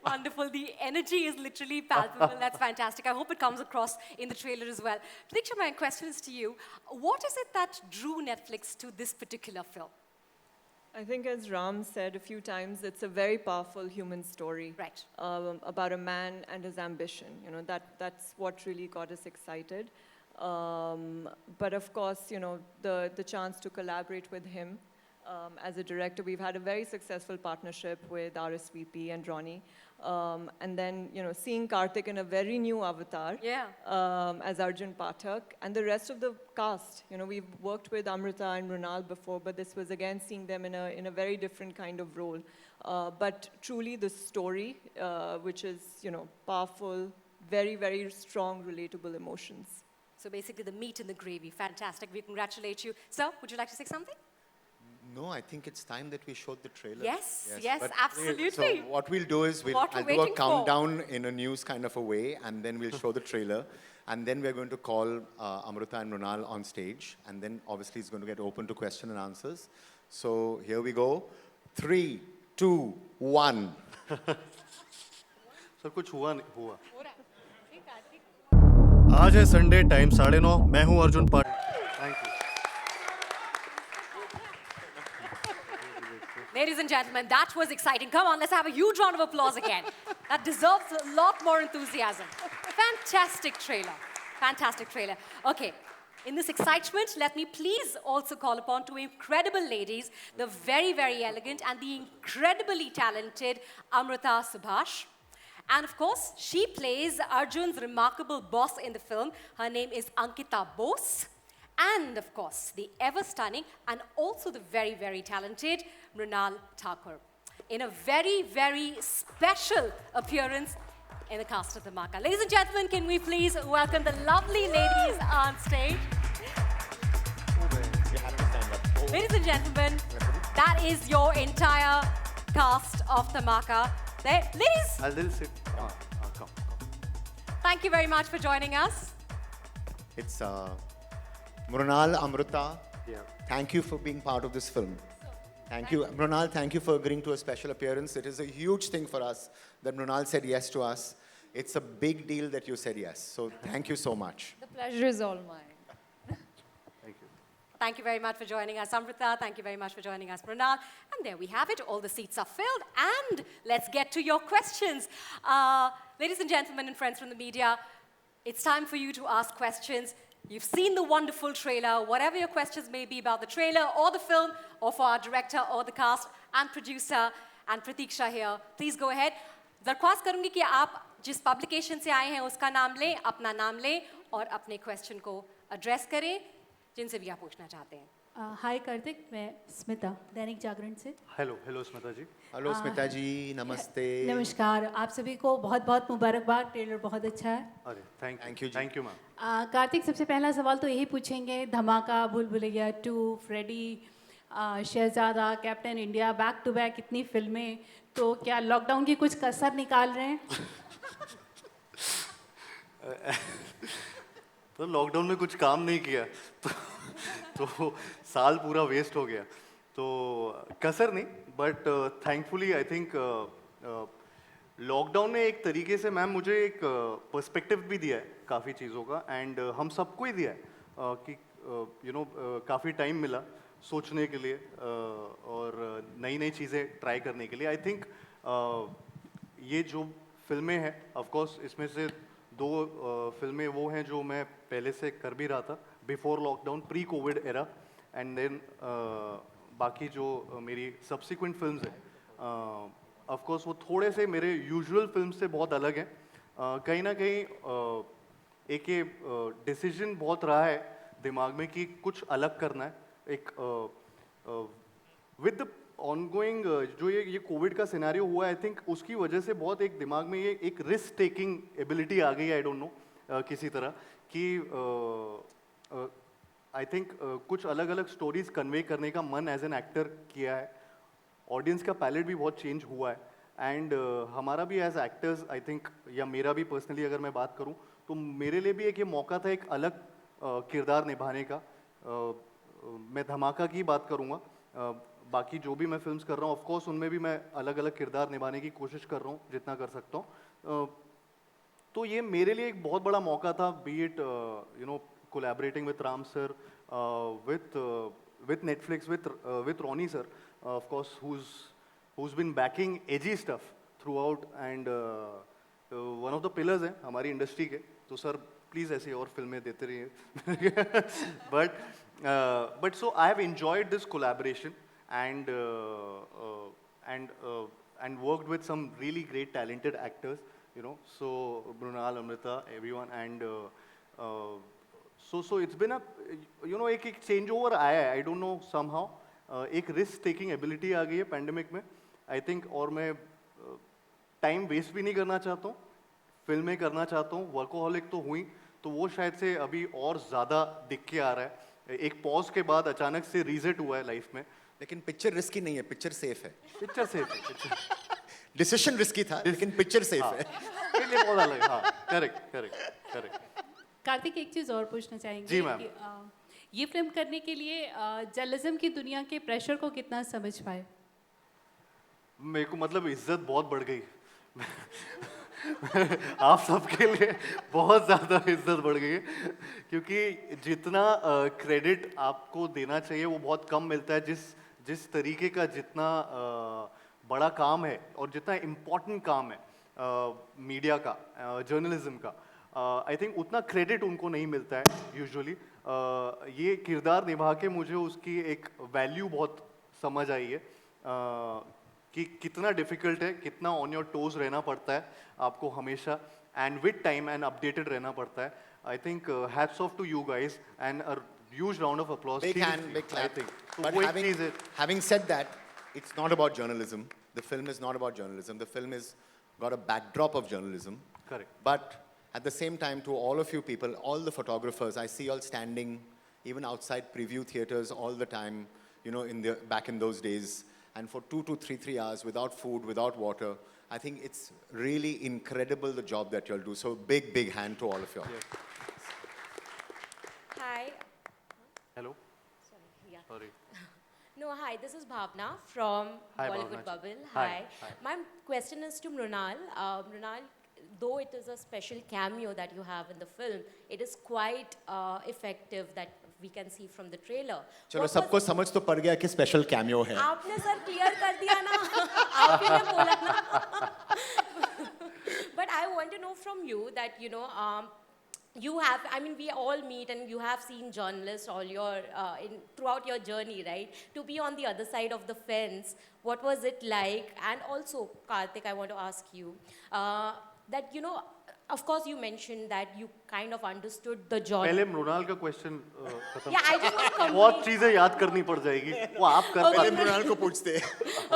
Wonderful. The energy is literally palpable. That's fantastic. I hope it comes across in the trailer as well. Pratiksha, my question is to you. What is it that drew Netflix to this particular film? I think, as Ram said a few times, it's a very powerful human story. Right. About a man and his ambition. You know, that's what really got us excited. But of course, you know, the chance to collaborate with him as a director, we've had a very successful partnership with RSVP and Ronnie. And then, you know, seeing Karthik in a very new avatar as Arjun Pathak, and the rest of the cast. You know, we've worked with Amrita and Mrunal before, but this was again seeing them in a very different kind of role. But truly the story, which is, you know, powerful, very, very strong, relatable emotions. So basically the meat and the gravy. Fantastic. We congratulate you. Sir, would you like to say something? No, I think it's time that we showed the trailer. Yes, But absolutely. So what we'll do is I'll do a countdown in a news kind of a way, and then we'll show the trailer. And then we're going to call Amrita and Mrunal on stage. And then obviously it's going to get open to question and answers. So here we go. 3, 2, 1. Sir कुछ हुआ नहीं हुआ आज है Sunday time 9:30 मैं हूं अर्जुन पाठ thank you Ladies and gentlemen, that was exciting. Come on, let's have a huge round of applause again. That deserves a lot more enthusiasm. Fantastic trailer. Fantastic trailer. Okay, in this excitement, let me please also call upon two incredible ladies, the very, very elegant and the incredibly talented Amrita Subhash. And of course, she plays Arjun's remarkable boss in the film. Her name is Ankita Bose. And of course, the ever stunning and also the very, very talented Mrunal Thakur, in a very, very special appearance in the cast of Dhamaka. Ladies and gentlemen, can we please welcome the lovely ladies on stage? Ladies and gentlemen, that is your entire cast of Dhamaka. There, ladies, I'll sit. Come. thank you very much for joining us. It's Mrunal, Amrita, Yeah. thank you for being part of this film. Thank you. Mrunal, thank you for agreeing to a special appearance. It is a huge thing for us that Mrunal said yes to us. It's a big deal that you said yes. So thank you so much. The pleasure is all mine. Thank you. Thank you very much for joining us, Amrita. Thank you very much for joining us, Mrunal. And there we have it. All the seats are filled. And let's get to your questions. Ladies and gentlemen and friends from the media, it's time for you to ask questions. You've seen the wonderful trailer. Whatever your questions may be about the trailer or the film or for our director or the cast and producer and Pratiksha here, please go ahead. दरख्वास्त करूंगी कि आप जिस publication से आए हैं उसका नाम लें, अपना नाम लें और अपने क्वेश्चन को एड्रेस करें जिनसे भी आप पूछना चाहते हैं. हाय कार्तिक, मैं स्मिता दैनिक जागरण से. हेलो स्मिता जी. हेलो स्मिता जी, नमस्ते. नमस्कार, आप सभी को बहुत बहुत मुबारकबाद. ट्रेलर बहुत अच्छा है. अरे थैंक यू मैम. कार्तिक, सबसे पहला सवाल तो यही पूछेंगे, Dhamaka, Bhool Bhulaiyaa 2, Freddy, Shehzada, Captain India, back to back इतनी फिल्में, तो क्या लॉकडाउन की कुछ कसर निकाल रहे हैं? तो लॉकडाउन में कुछ काम नहीं किया तो साल पूरा वेस्ट हो गया, तो कसर नहीं. But thankfully I think lockdown ने एक तरीके से मैम मुझे एक पर्सपेक्टिव भी दिया है काफ़ी चीज़ों का. एंड हम सबको ही दिया है कि काफ़ी टाइम मिला सोचने के लिए और नई नई चीज़ें ट्राई करने के लिए. आई थिंक ये जो फिल्में हैं, ऑफ कोर्स इसमें से 2 फिल्में वो हैं जो मैं पहले से कर भी रहा था before lockdown, pre covid era. And then बाकी जो मेरी सब्सिक्वेंट फिल्म्स हैं, ऑफ कोर्स वो थोड़े से मेरे यूजुअल फिल्म से बहुत अलग हैं. कहीं ना कहीं एक ये डिसीजन बहुत रहा है दिमाग में कि कुछ अलग करना है. एक विद द ऑनगोइंग जो ये कोविड का सिनेरियो हुआ, आई थिंक उसकी वजह से बहुत एक दिमाग में ये एक रिस्क टेकिंग एबिलिटी आ गई. आई डोंट नो किसी तरह कि आई थिंक कुछ अलग अलग स्टोरीज कन्वे करने का मन एज एन एक्टर किया है. ऑडियंस का पैलेट भी बहुत चेंज हुआ है. एंड हमारा भी एज एक्टर्स आई थिंक, या मेरा भी पर्सनली अगर मैं बात करूं तो मेरे लिए भी एक ये मौका था एक अलग किरदार निभाने का. मैं धमाका की बात करूंगा. बाकी जो भी मैं फिल्म्स कर रहा हूँ, ऑफ कोर्स उनमें भी मैं अलग अलग किरदार निभाने की कोशिश कर रहा हूँ जितना कर सकता हूँ। तो ये मेरे लिए एक बहुत बड़ा मौका था, B it you know collaborating with Ram sir, with Netflix, with Ronnie sir, of course, who's been backing edgy stuff throughout, and one of the pillars हैं हमारी इंडस्ट्री के. तो सर प्लीज़ ऐसे और फिल्में देते रहिए. But so I have enjoyed this collaboration and worked with some really great talented actors, you know. So Mrunal, Amrita, everyone, and so it's been a, you know, एक change over आया है. I don't know, somehow एक risk taking ability आ गई है pandemic में, I think. और मैं time waste भी नहीं करना चाहता हूँ, फिल्में करना चाहता हूँ. वर्कोहॉलिक तो हुई, तो वो शायद से अभी और ज़्यादा दिख के आ रहा है. एक पॉज के बाद अचानक से रीसेट हुआ है लाइफ में. लेकिन पिक्चर रिस्की नहीं है, पिक्चर सेफ है. पिक्चर सेफ है. डिसीजन रिस्की था, लेकिन पिक्चर सेफ है. के लिए बहुत अलग. हाँ, करेक्ट. कार्तिक, एक चीज़ और पूछना चाहेंगे. जी मैम. ये फिल्म करने के लिए जर्नलिज्म की दुनिया के प्रेशर को कितना समझ पाए? मेरे को मतलब इज्जत बहुत बढ़ गई. आप सबके लिए बहुत ज़्यादा इज्जत बढ़ गई है, क्योंकि जितना क्रेडिट आपको देना चाहिए वो बहुत कम मिलता है. जिस तरीके का जितना बड़ा काम है और जितना इम्पोर्टेंट काम है मीडिया का, जर्नलिज्म का, आई थिंक उतना क्रेडिट उनको नहीं मिलता है यूजुअली. ये किरदार निभा के मुझे उसकी एक वैल्यू बहुत समझ आई है, कि कितना डिफिकल्ट है, कितना ऑन योर टोज रहना पड़ता है आपको हमेशा, and with time and updated रहना पड़ता है. I think hats off to you guys and a huge round of applause. Big hand, big clap. I think. So But having said that, it's not about journalism. The film is not about journalism. The film is got a backdrop of journalism. Correct. But at the same time, to all of you people, all the photographers, I see you all standing even outside preview theaters all the time, you know, back in those days, and for 2 to 3 hours without food, without water. I think it's really incredible, the job that you all do. So big hand to all of you all. Yes. Hi. Hello. Sorry. No, hi, this is Bhavna from Hi, Bollywood Bhavna. Bubble. Hi. My question is to Mrunal. Mrunal, though it is a special cameo that you have in the film, it is quite effective that we can see from the trailer. चलो सबको समझ तो पड़ गया कि special cameo है. आपने sir clear कर दिया ना. आप ही ने बोला ना. But I want to know from you that, you know, you have, I mean, we all meet and you have seen journalists all throughout your journey, right? To be on the other side of the fence, what was it like? And also, Karthik, I want to ask you that, you know, of course you mentioned that you kind of understood the journey. पहले मृणाल का question खत्म. Yeah, I just want to complete. बहुत चीजें याद करनी पड़ जाएगी. वो आप कर पहले मृणाल को पूछते.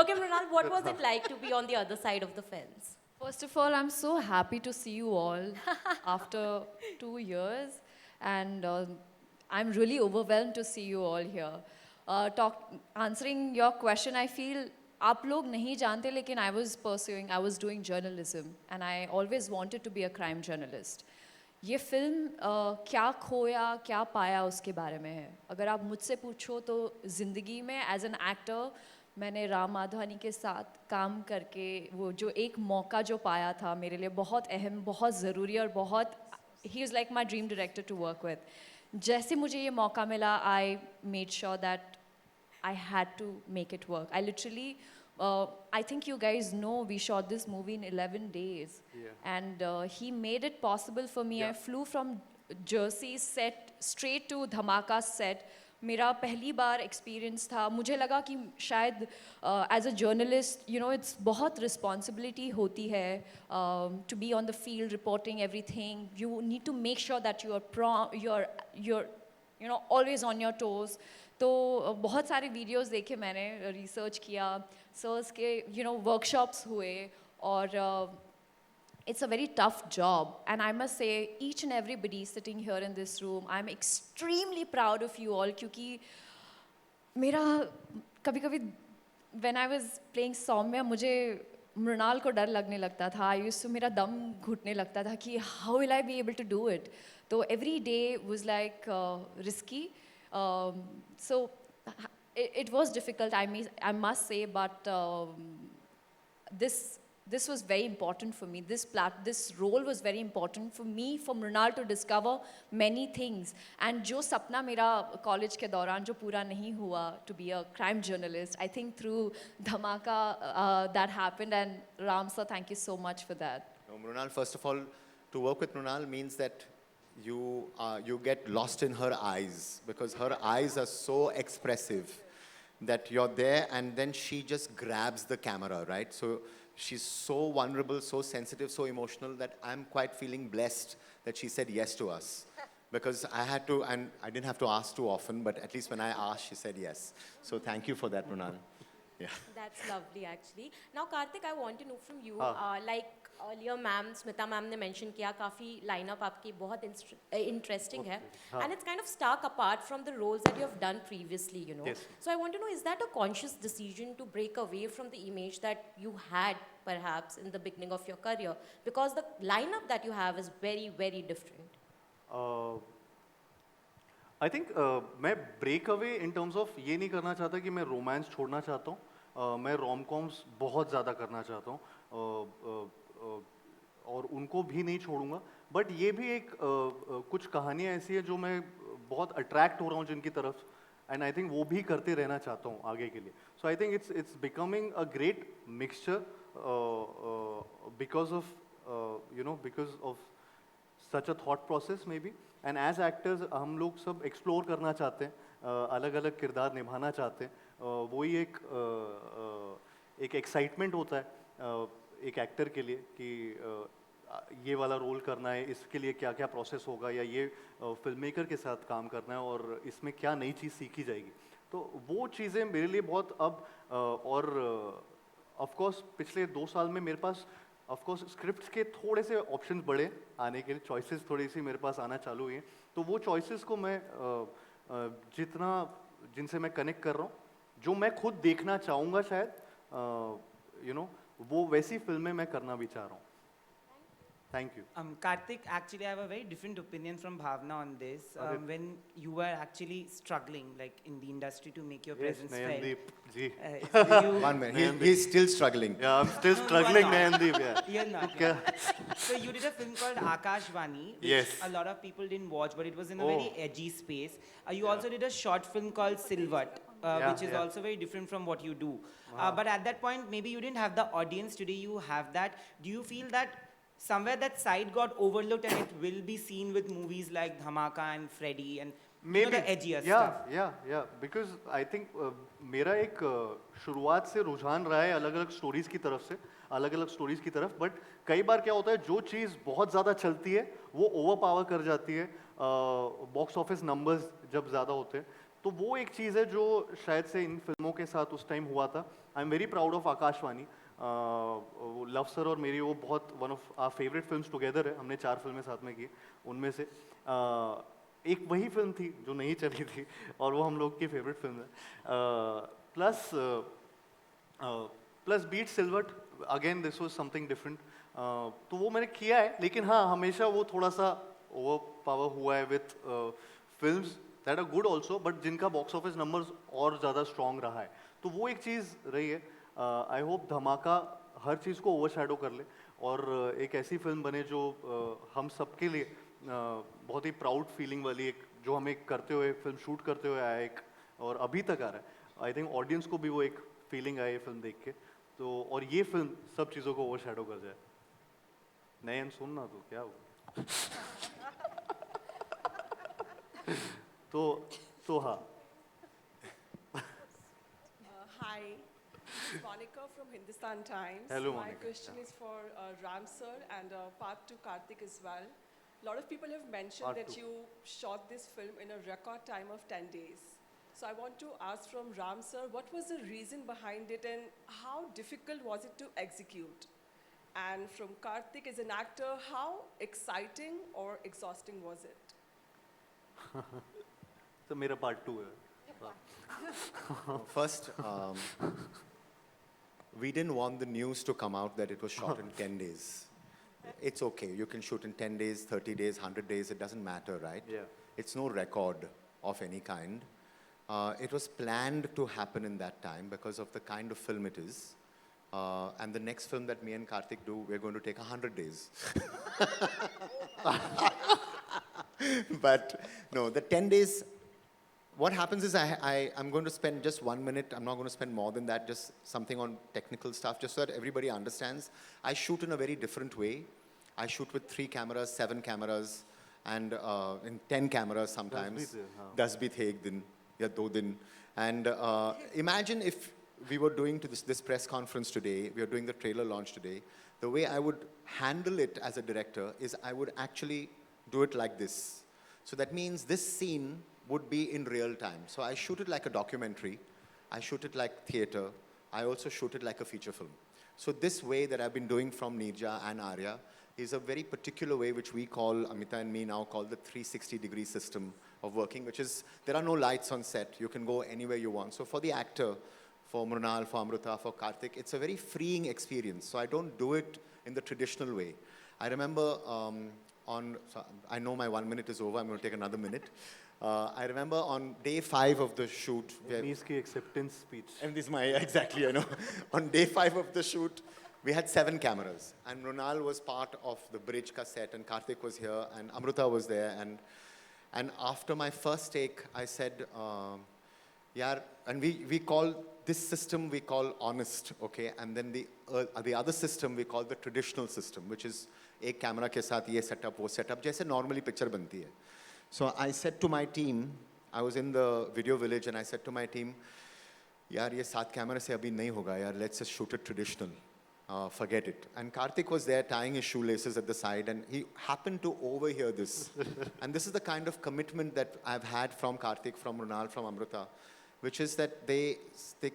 Okay, Mrunal, what was it like to be on the other side of the fence? First of all, I'm so happy to see you all after 2 years, and I'm really overwhelmed to see you all here. Answering your question, I feel आप लोग नहीं जानते, लेकिन I was doing journalism, and I always wanted to be a crime journalist. ये film क्या खोया क्या पाया उसके बारे में है. अगर आप मुझसे पूछो तो ज़िंदगी में एज एन एक्टर मैंने राम माधवानी के साथ काम करके वो जो एक मौका जो पाया था मेरे लिए बहुत अहम, बहुत ज़रूरी और बहुत, ही is like my dream director to work with. जैसे मुझे ये मौका मिला, I made sure that I had to make it work. I literally, I think you guys know we shot this movie in 11 days. Yeah. And he made it possible for me. Yeah. I flew from Jersey set straight to Dhamaka set. मेरा पहली बार experience था. मुझे लगा कि शायद as a journalist, you know, it's बहुत responsibility होती है to be on the field reporting everything. You need to make sure that you're you know always on your toes. तो बहुत सारे वीडियोस देखे मैंने, रिसर्च किया, सर्स के यू नो वर्कशॉप्स हुए, और it's a very tough job, and I must say each and everybody sitting here in this room, I'm extremely proud of you all, क्योंकि मेरा कभी-कभी when I was playing Saumya, मुझे मृणाल को डर लगने लगता था. मेरा दम घुटने लगता था कि how will I be able to do it? तो every day was like risky. So it was difficult, I must say, but this was very important for me. This role was very important for me, for Mrunal to discover many things. And जो सपना मेरा college के दौरान जो पूरा नहीं हुआ to be a crime journalist, I think through Dhamaka that happened. And Ram sir, thank you so much for that. No, Mrunal, first of all, to work with Mrunal means that you get lost in her eyes, because her eyes are so expressive that you're there and then she just grabs the camera, right? So she's so vulnerable, so sensitive, so emotional that I'm quite feeling blessed that she said yes to us. Because I had to, and I didn't have to ask too often, but at least when I asked, she said yes. So thank you for that, Mrunal. Yeah. That's lovely, actually. Now, Karthik, I want to know from you, like earlier Smita ma'am ने mention किया, काफी lineup आपकी बहुत interesting है, and it's kind of stark apart from the roles that you have done previously, you know. Yes. So I want to know, is that a conscious decision to break away from the image that you had perhaps in the beginning of your career, because the lineup that you have is very, very different? I think मैं break away in terms of ये नहीं करना चाहता कि मैं romance छोड़ना चाहता हूँ, मैं rom-coms बहुत ज़्यादा करना चाहता हूँ, और उनको भी नहीं छोड़ूंगा, बट ये भी एक कुछ कहानियाँ ऐसी है जो मैं बहुत अट्रैक्ट हो रहा हूँ जिनकी तरफ, एंड आई थिंक वो भी करते रहना चाहता हूँ आगे के लिए. So I think it's becoming a great mixture because of such a thought process may be, and as actors हम लोग सब एक्सप्लोर करना चाहते हैं, अलग अलग किरदार निभाना चाहते हैं, वही एक एक्साइटमेंट होता है एक एक्टर के लिए कि ये वाला रोल करना है, इसके लिए क्या क्या प्रोसेस होगा, या ये फिल्म मेकर के साथ काम करना है और इसमें क्या नई चीज़ सीखी जाएगी. तो वो चीज़ें मेरे लिए बहुत अब और ऑफ कोर्स पिछले 2 साल में मेरे पास ऑफ कोर्स स्क्रिप्ट्स के थोड़े से ऑप्शंस बढ़े आने के लिए, चॉइसेस थोड़ी सी मेरे पास आना चालू हुई हैं, तो वो चॉइसेस को मैं जितना जिनसे मैं कनेक्ट कर रहा हूँ, जो मैं खुद देखना चाहूँगा शायद वो वैसी फिल्में मैं करना भी चाह रहा हूँ. Thank you. Karthik, actually I have a very different opinion from Bhavna on this. When you were actually struggling, like in the industry, to make your presence felt. Nayandeep ji. You, 1 minute, he's still struggling. Yeah, I'm still struggling, Nayandeep. Yeah. you're not. So you did a film called Akashvani, which Yes. a lot of people didn't watch, but it was in a very edgy space. You also did a short film called Silvat, which is also very different from what you do. But at that point, maybe you didn't have the audience. Today you have that. Do you feel that somewhere that side got overlooked and it will be seen with movies like Dhamaka and Freddy and Maybe. the edgier stuff? Yeah. Because I think मेरा एक शुरुआत से रुझान रहा है अलग-अलग stories की तरफ से, अलग-अलग स्टोरीज की तरफ, बट कई बार क्या होता है जो चीज़ बहुत ज़्यादा चलती है वो ओवर पावर कर जाती है, बॉक्स ऑफिस नंबर्स जब ज़्यादा होते हैं, तो वो एक चीज़ है जो शायद से इन फिल्मों के साथ उस टाइम हुआ था. I am very proud of Akashvani. Luv sir और मेरी वो बहुत one of our favourite films together है, हमने 4 फिल्में साथ में की, उनमें से एक वही फिल्म थी जो नहीं चली थी और वो हम लोग की फेवरेट फिल्म है. प्लस बीट सिल्वर्ट, again this was something different, तो वो मैंने किया है, लेकिन हाँ हमेशा वो थोड़ा सा ओवर पावर हुआ है with films that are good also, but जिनका बॉक्स ऑफिस नंबर्स और ज़्यादा स्ट्रॉन्ग रहा है, तो वो एक चीज़ रही है. आई होप धमाका हर चीज़ को ओवरशैडो कर ले और एक ऐसी फिल्म बने जो हम सबके लिए बहुत ही प्राउड फीलिंग वाली, एक जो हमें करते हुए फिल्म शूट करते हुए आया एक और अभी तक आ रहा है. आई थिंक ऑडियंस को भी वो एक फीलिंग आई है फिल्म देख के, तो और ये फिल्म सब चीज़ों को ओवरशैडो कर जाए. नयन सुनना तो क्या हुआ. तो हाँ. Hi, this is Monica from Hindustan Times. Hello, My Monica. question is for Ram sir and part to Karthik as well. A lot of people have mentioned Part that two. you shot this film in a record time of 10 days. So I want to ask from Ram sir, what was the reason behind it and how difficult was it to execute? And from Karthik as an actor, how exciting or exhausting was it? तो मेरा part 2 है. First, we didn't want the news to come out that it was shot in 10 days. It's okay, you can shoot in 10 days, 30 days, 100 days, it doesn't matter, right? Yeah. It's no record of any kind. It was planned to happen in that time because of the kind of film it is. And the next film that me and Karthik do, we're going to take 100 days. But no, the 10 days, what happens is I'm going to spend just 1 minute. I'm not going to spend more than that, just something on technical stuff, just so that everybody understands. I shoot in a very different way. I shoot with 3 cameras, 7 cameras, and in 10 cameras sometimes. 10 bhi the ek din, ya 2 din. And imagine if we were doing this press conference today, we are doing the trailer launch today. The way I would handle it as a director is I would actually do it like this. So that means this scene would be in real time. So I shoot it like a documentary. I shoot it like theater. I also shoot it like a feature film. So this way that I've been doing from Neerja and Arya is a very particular way which we call, Amita and me now call the 360-degree system of working, which is, there are no lights on set. You can go anywhere you want. So for the actor, for Mrunal, for Amruta, for Karthik, it's a very freeing experience. So I don't do it in the traditional way. I remember so I know my 1 minute is over, I'm going to take another minute. I remember on day 5 of the shoot. Emmy's ki acceptance speech. And this is my, exactly, I know. On day 5 of the shoot, we had 7 cameras. And Mrunal was part of the bridge ka set, and Karthik was here, and Amruta was there. And after my first take, I said, yeah, and we call this system, we call honest, okay? And then the other system, we call the traditional system, which is एक camera के साथ ये setup, वो setup, जैसे normally picture बनती है. So I said to my team, I was in the video village, and I said to my team, यार ये 7 कैमरे से अभी नहीं होगा यार, let's just shoot it traditional. Forget it. And Karthik was there tying his shoelaces at the side, and he happened to overhear this. And this is the kind of commitment that I've had from Karthik, from Mrunal, from Amruta, which is that they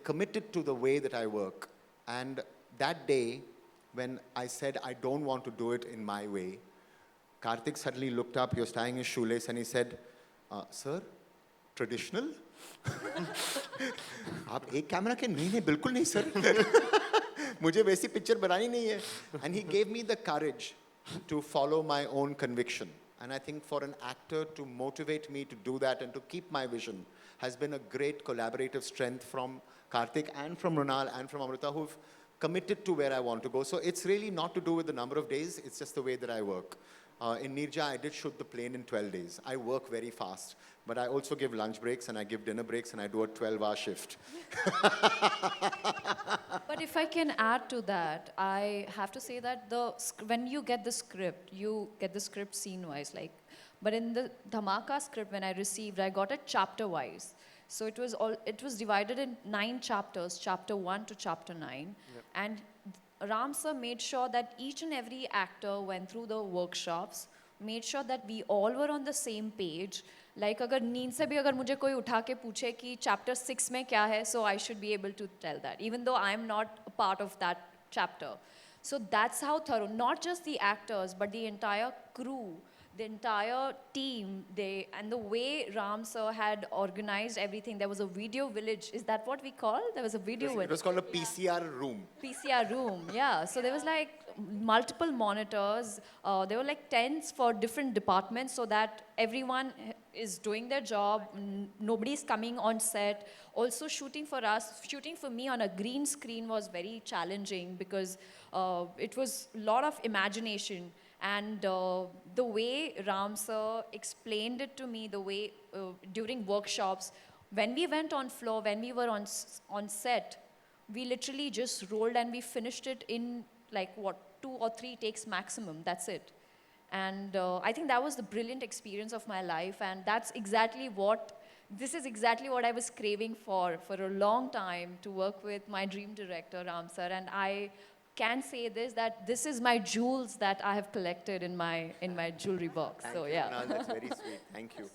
committed to the way that I work. And that day, when I said I don't want to do it in my way, Karthik suddenly looked up, he was tying his shoelace, and he said, sir, traditional? आप एक camera के नहीं बिल्कुल नहीं sir मुझे वैसी picture बनानी नहीं है. And he gave me the courage to follow my own conviction. And I think for an actor to motivate me to do that and to keep my vision has been a great collaborative strength from Karthik and from Mrunal and from Amruta, who've committed to where I want to go. So it's really not to do with the number of days, it's just the way that I work. In Neerja, I did shoot the plane in 12 days. I work very fast, but I also give lunch breaks and I give dinner breaks and I do a 12-hour shift. But if I can add to that, I have to say that when you get the script, you get the script scene-wise. But in the Dhamaka script, when I received, I got it chapter-wise. So it was divided in 9 chapters, chapter 1 to chapter 9. Yep. And Ram sir made sure that each and every actor went through the workshops, made sure that we all were on the same page. Like अगर नींद से भी अगर मुझे कोई उठा के पूछे कि chapter 6 में क्या है, so I should be able to tell that, even though I'm not a part of that chapter. So that's how thorough, not just the actors, but the entire crew, the entire team, and the way Ram sir had organized everything. There was a video village. Is that what we call? There was a video village. It was called a PCR room. PCR room, yeah. So there was like multiple monitors. There were like tents for different departments so that everyone is doing their job. Nobody's coming on set. Also shooting for me on a green screen was very challenging because it was a lot of imagination. And the way Ram sir explained it to me, the way during workshops, when we went on floor, when we were on set, we literally just rolled and we finished it in like 2 or 3 takes maximum. That's it. And I think that was the brilliant experience of my life. And this is exactly what I was craving for a long time, to work with my dream director, Ram sir. And I can say that this is my jewels that I have collected in my jewelry box. Thank so you, yeah. Mrunal, that's very sweet. Thank you.